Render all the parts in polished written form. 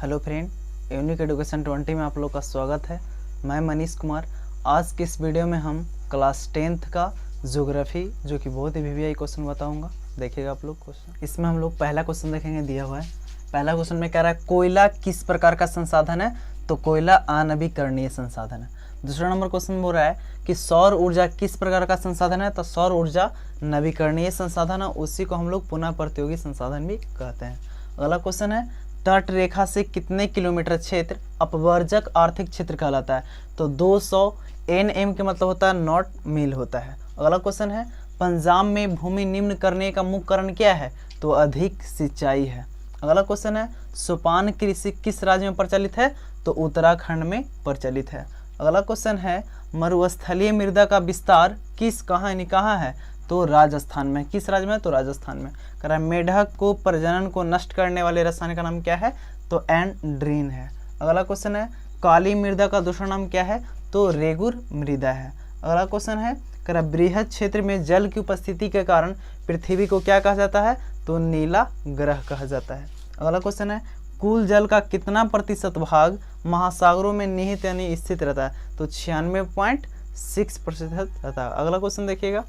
Hello friend, unique education 20 में आप लोग का स्वागत है। मैं मनीष कुमार। आज के इस वीडियो में हम क्लास 10th का ज्योग्राफी जो कि बहुत ही वीवीआई क्वेश्चन बताऊंगा। देखिएगा आप लोग क्वेश्चन। इसमें हम लोग पहला क्वेश्चन देखेंगे, दिया हुआ है। पहला क्वेश्चन में कह रहा है कोयला किस प्रकार का संसाधन है, तो कोयला अनवीकरणीय संसाधन है। दूसरा नंबर क्वेश्चन बोल रहा है कि सौर ऊर्जा किस प्रकार का संसाधन है, तो सौर ऊर्जा नवीकरणीय संसाधन है, उसी को हम लोग पुनः प्रतियोगी संसाधन भी कहते हैं। अगला क्वेश्चन है तट रेखा से कितने किलोमीटर क्षेत्र अपवर्जक आर्थिक क्षेत्र कहलाता है, तो 200 NM के मतलब होता है नॉट मील होता है। अगला क्वेश्चन है पंजाब में भूमि निम्न करने का मुख्य कारण क्या है, तो अधिक सिंचाई है। अगला क्वेश्चन है सोपान कृषि किस राज्य में प्रचलित है, तो उत्तराखंड में प्रचलित है। अगला क्वेश्चन है मरुस्थलीय मृदा का विस्तार कहाँ है, तो राजस्थान में। किस राज्य में, तो राजस्थान में। कह रहा है मेढक को प्रजनन को नष्ट करने वाले रसायन का नाम क्या है, तो एंड्रीन है। अगला क्वेश्चन है काली मृदा का दूसरा नाम क्या है, तो रेगुर मृदा है। अगला क्वेश्चन है कह रहा बृहद क्षेत्र में जल की उपस्थिति के कारण पृथ्वी को क्या कहा जाता है, तो नीला ग्रह कहा जाता है। अगला क्वेश्चन है कुल जल का कितना प्रतिशत भाग महासागरों में निहित यानी स्थित रहता है, तो 96.6% रहता है। अगला क्वेश्चन देखिएगा।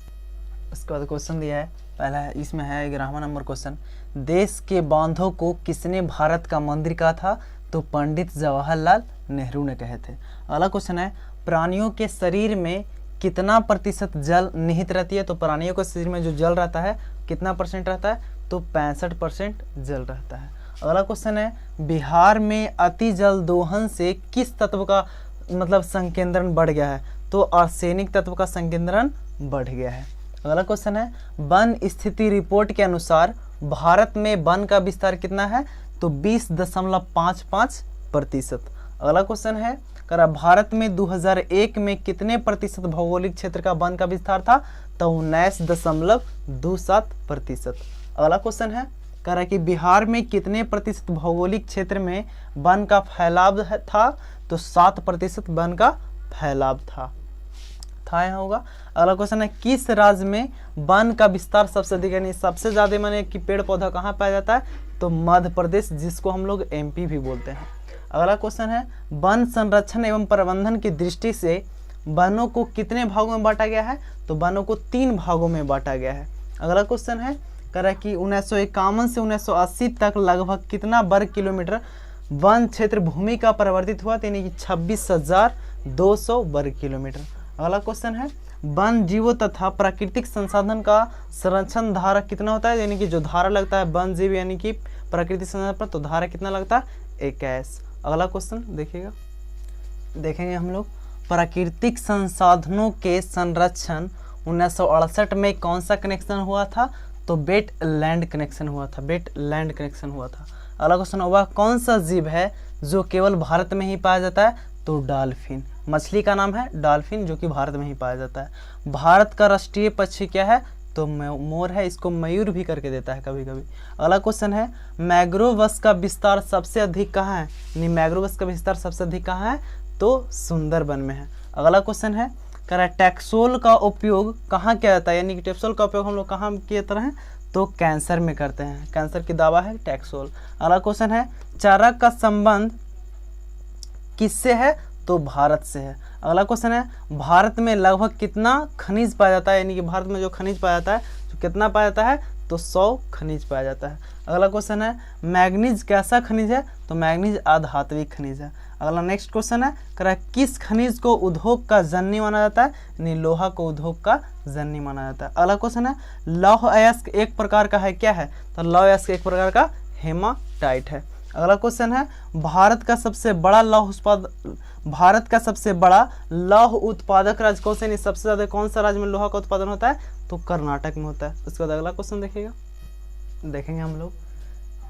उसके बाद क्वेश्चन दिया है, पहला है इसमें है 11वां नंबर क्वेश्चन। देश के बांधों को किसने भारत का मंदिर कहा था, तो पंडित जवाहरलाल नेहरू ने कहे थे। अगला क्वेश्चन है प्राणियों के शरीर में कितना प्रतिशत जल निहित रहती है, तो प्राणियों के शरीर में जो जल रहता है कितना परसेंट रहता है, तो 65% जल रहता है। अगला क्वेश्चन है बिहार में अति जल दोहन से किस तत्व का मतलब संकेंद्रण बढ़ गया है, तो आर्सेनिक तत्व का संकेंद्रण बढ़ गया है। अगला क्वेश्चन है वन स्थिति रिपोर्ट के अनुसार भारत में वन का विस्तार कितना है, तो 20.55%। अगला क्वेश्चन है कह रहा भारत में 2001 में कितने प्रतिशत भौगोलिक क्षेत्र का वन का विस्तार था, तो 19.27%। अगला क्वेश्चन है कह रहा कि बिहार में कितने प्रतिशत भौगोलिक क्षेत्र में वन का फैलाव था, तो 7% वन का फैलाव था यहाँ होगा। अगला क्वेश्चन है किस राज्य में वन का विस्तार सबसे अधिक यानी सबसे ज्यादा माने कि पेड़ पौधा कहाँ पाया जाता है, तो मध्य प्रदेश, जिसको हम लोग MP भी बोलते हैं। अगला क्वेश्चन है वन संरक्षण एवं प्रबंधन की दृष्टि से वनों को कितने भागों में बांटा गया है, तो वनों को 3 भागों में बांटा गया है। अगला क्वेश्चन है कह रहा कि 1951 से 1980 तक लगभग कितना वर्ग किलोमीटर वन क्षेत्र भूमि का परिवर्तित हुआ, यानी कि 26,200 वर्ग किलोमीटर। अगला क्वेश्चन है वन जीवों तथा प्राकृतिक संसाधन का संरक्षण धारा कितना होता है, यानी कि जो धारा लगता है वन जीव यानी कि प्राकृतिक संसाधन पर, तो धारा कितना लगता है, 21। अगला क्वेश्चन देखिएगा, देखेंगे हम लोग प्राकृतिक संसाधनों के संरक्षण 1968 में कौन सा कनेक्शन हुआ था, तो वेटलैंड कनेक्शन हुआ था, वेटलैंड कनेक्शन हुआ था। अगला क्वेश्चन वह कौन सा जीव है जो केवल भारत में ही पाया जाता है, तो डॉल्फिन। मछली का नाम है डॉल्फिन, जो कि भारत में ही पाया जाता है। भारत का राष्ट्रीय पक्षी क्या है, तो मोर है, इसको मयूर भी करके देता है कभी कभी। अगला क्वेश्चन है मैंग्रोवस का विस्तार सबसे अधिक कहाँ है, यानी मैंग्रोवस का विस्तार सबसे अधिक कहाँ है, तो सुंदरबन में है। अगला क्वेश्चन है कह रहा है टैक्सोल का उपयोग कहाँ किया जाता है, यानी कि टैक्सोल का उपयोग हम लोग कहाँ किए तरह हैं, तो कैंसर में करते हैं, कैंसर की दवा है टैक्सोल। अगला क्वेश्चन है चरक का संबंध किससे है, तो भारत से है। अगला क्वेश्चन है भारत में लगभग कितना खनिज पाया जाता है, यानी कि भारत में जो खनिज पाया जाता है तो कितना पाया जाता है, तो 100 खनिज पाया जाता है। अगला क्वेश्चन है मैग्नीज कैसा खनिज है, तो मैग्नीज अधात्विक खनिज है। अगला नेक्स्ट क्वेश्चन है कह रहा है किस खनिज को उद्योग का जननी माना जाता है, यानी लोहा को उद्योग का जननी माना जाता है। अगला क्वेश्चन है लौह अयस्क एक प्रकार का है, क्या है, तो लौह अयस्क एक प्रकार का हेमाटाइट है। अगला क्वेश्चन है भारत का सबसे बड़ा लौह उत्पादक राज्य कौन से, सबसे ज्यादा कौन सा राज्य में लोहा का उत्पादन होता है, तो कर्नाटक में होता है। उसके बाद अगला क्वेश्चन देखिएगा, देखेंगे हम लोग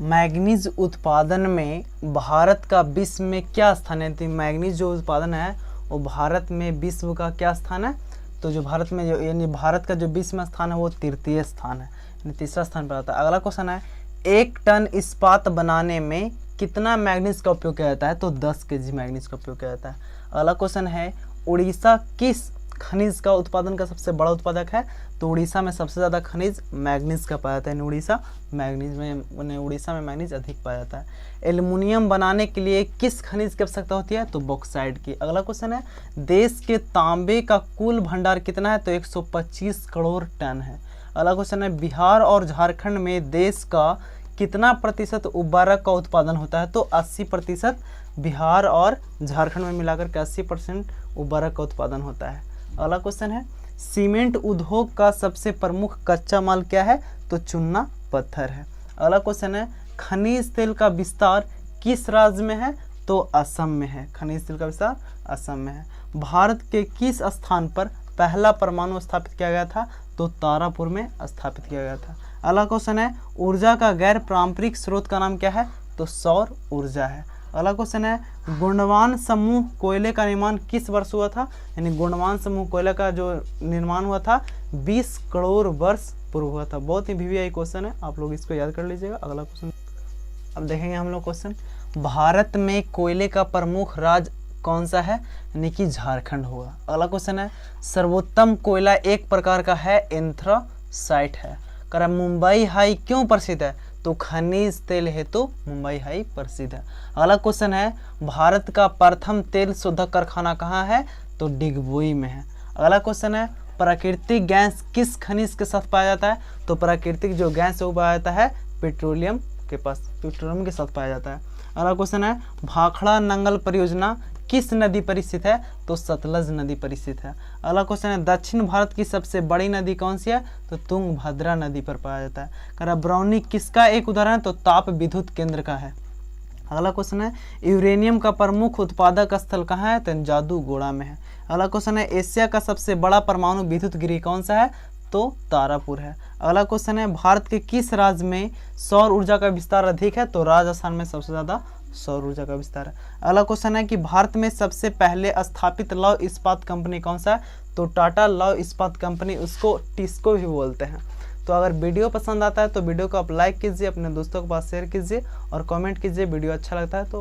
मैग्नीज उत्पादन में भारत का विश्व में क्या स्थान है, तो मैग्नीज जो उत्पादन है वो भारत में विश्व का क्या स्थान है, तो जो भारत में यानी भारत का जो विश्व में स्थान है वो 3य स्थान है, यानी 3रा स्थान पर आता है। अगला क्वेश्चन है 1 टन इस्पात बनाने में कितना मैग्नीज का उपयोग किया जाता है, तो 10 kg मैग्नीज का उपयोग किया जाता है। अगला क्वेश्चन है उड़ीसा किस खनिज का उत्पादन का सबसे बड़ा उत्पादक है? तो उड़ीसा में सबसे ज़्यादा खनिज मैग्नीज का पाया जाता है। उड़ीसा में मैग्नीज अधिक पाया जाता है। एल्युमिनियम बनाने के लिए किस खनिज की आवश्यकता होती है? तो बॉक्साइट की। अगला क्वेश्चन है, देश के तांबे का कुल भंडार कितना है? तो 125 करोड़ टन है। अगला क्वेश्चन है, बिहार और झारखंड में देश का कितना प्रतिशत उर्वरक का उत्पादन होता है? तो 80%। बिहार और झारखंड में मिलाकर के 80% उर्वरक का उत्पादन होता है। अगला क्वेश्चन है, सीमेंट उद्योग का सबसे प्रमुख कच्चा माल क्या है? तो चूना पत्थर है। अगला क्वेश्चन है, खनिज तेल का विस्तार किस राज्य में है? तो असम में है। खनिज तेल का विस्तार असम में है। भारत के किस स्थान पर पहला परमाणु स्थापित किया गया था? तो तारापुर में स्थापित किया गया था। अगला क्वेश्चन है, ऊर्जा का गैर पारंपरिक स्रोत का नाम क्या है? तो सौर ऊर्जा है। अगला क्वेश्चन है, गोंडवाना समूह कोयले का निर्माण किस वर्ष हुआ था? यानी गोंडवाना समूह कोयले का जो निर्माण हुआ था 20 करोड़ वर्ष पूर्व हुआ था। बहुत ही वीवीआई क्वेश्चन है, आप लोग इसको याद कर लीजिएगा। अगला क्वेश्चन अब देखेंगे हम लोग क्वेश्चन, भारत में कोयले का प्रमुख राज्य कौन सा है? यानी कि झारखंड होगा। अगला क्वेश्चन है, सर्वोत्तम कोयला एक प्रकार का है एंथ्रासाइट है। कर मुंबई हाई क्यों प्रसिद्ध है? तो खनिज तेल हेतु मुंबई हाई प्रसिद्ध है। अगला क्वेश्चन है, भारत का प्रथम तेल शोधक कारखाना कहाँ है? तो डिगबोई में है। अगला क्वेश्चन है, प्राकृतिक गैस किस खनिज के साथ पाया जाता है? तो प्राकृतिक जो गैस है वो पाया जाता है पेट्रोलियम के साथ पाया जाता है। अगला क्वेश्चन है, भाखड़ा नंगल परियोजना किस नदी पर स्थित है? तो सतलज नदी पर स्थित है। अगला क्वेश्चन है, दक्षिण भारत की सबसे बड़ी नदी कौन सी है? तो तुंगभद्रा नदी पर पाया जाता है। ब्राउनी किसका एक उदाहरण है? तो ताप विद्युत केंद्र का है। अगला क्वेश्चन है, यूरेनियम का प्रमुख उत्पादक स्थल कहाँ है? तो जादूगोड़ा में है। अगला क्वेश्चन है, एशिया का सबसे बड़ा परमाणु विद्युत गृह कौन सा है? तो तारापुर है। अगला क्वेश्चन है, भारत के किस राज्य में सौर ऊर्जा का विस्तार अधिक है? तो राजस्थान में सबसे ज़्यादा सौर ऊर्जा का विस्तार है। अगला क्वेश्चन है कि भारत में सबसे पहले स्थापित लौह इस्पात कंपनी कौन सा है? तो टाटा लौह इस्पात कंपनी, उसको टिस्को भी बोलते हैं। तो अगर वीडियो पसंद आता है तो वीडियो को आप लाइक कीजिए, अपने दोस्तों के पास शेयर कीजिए और कमेंट कीजिए। वीडियो अच्छा लगता है तो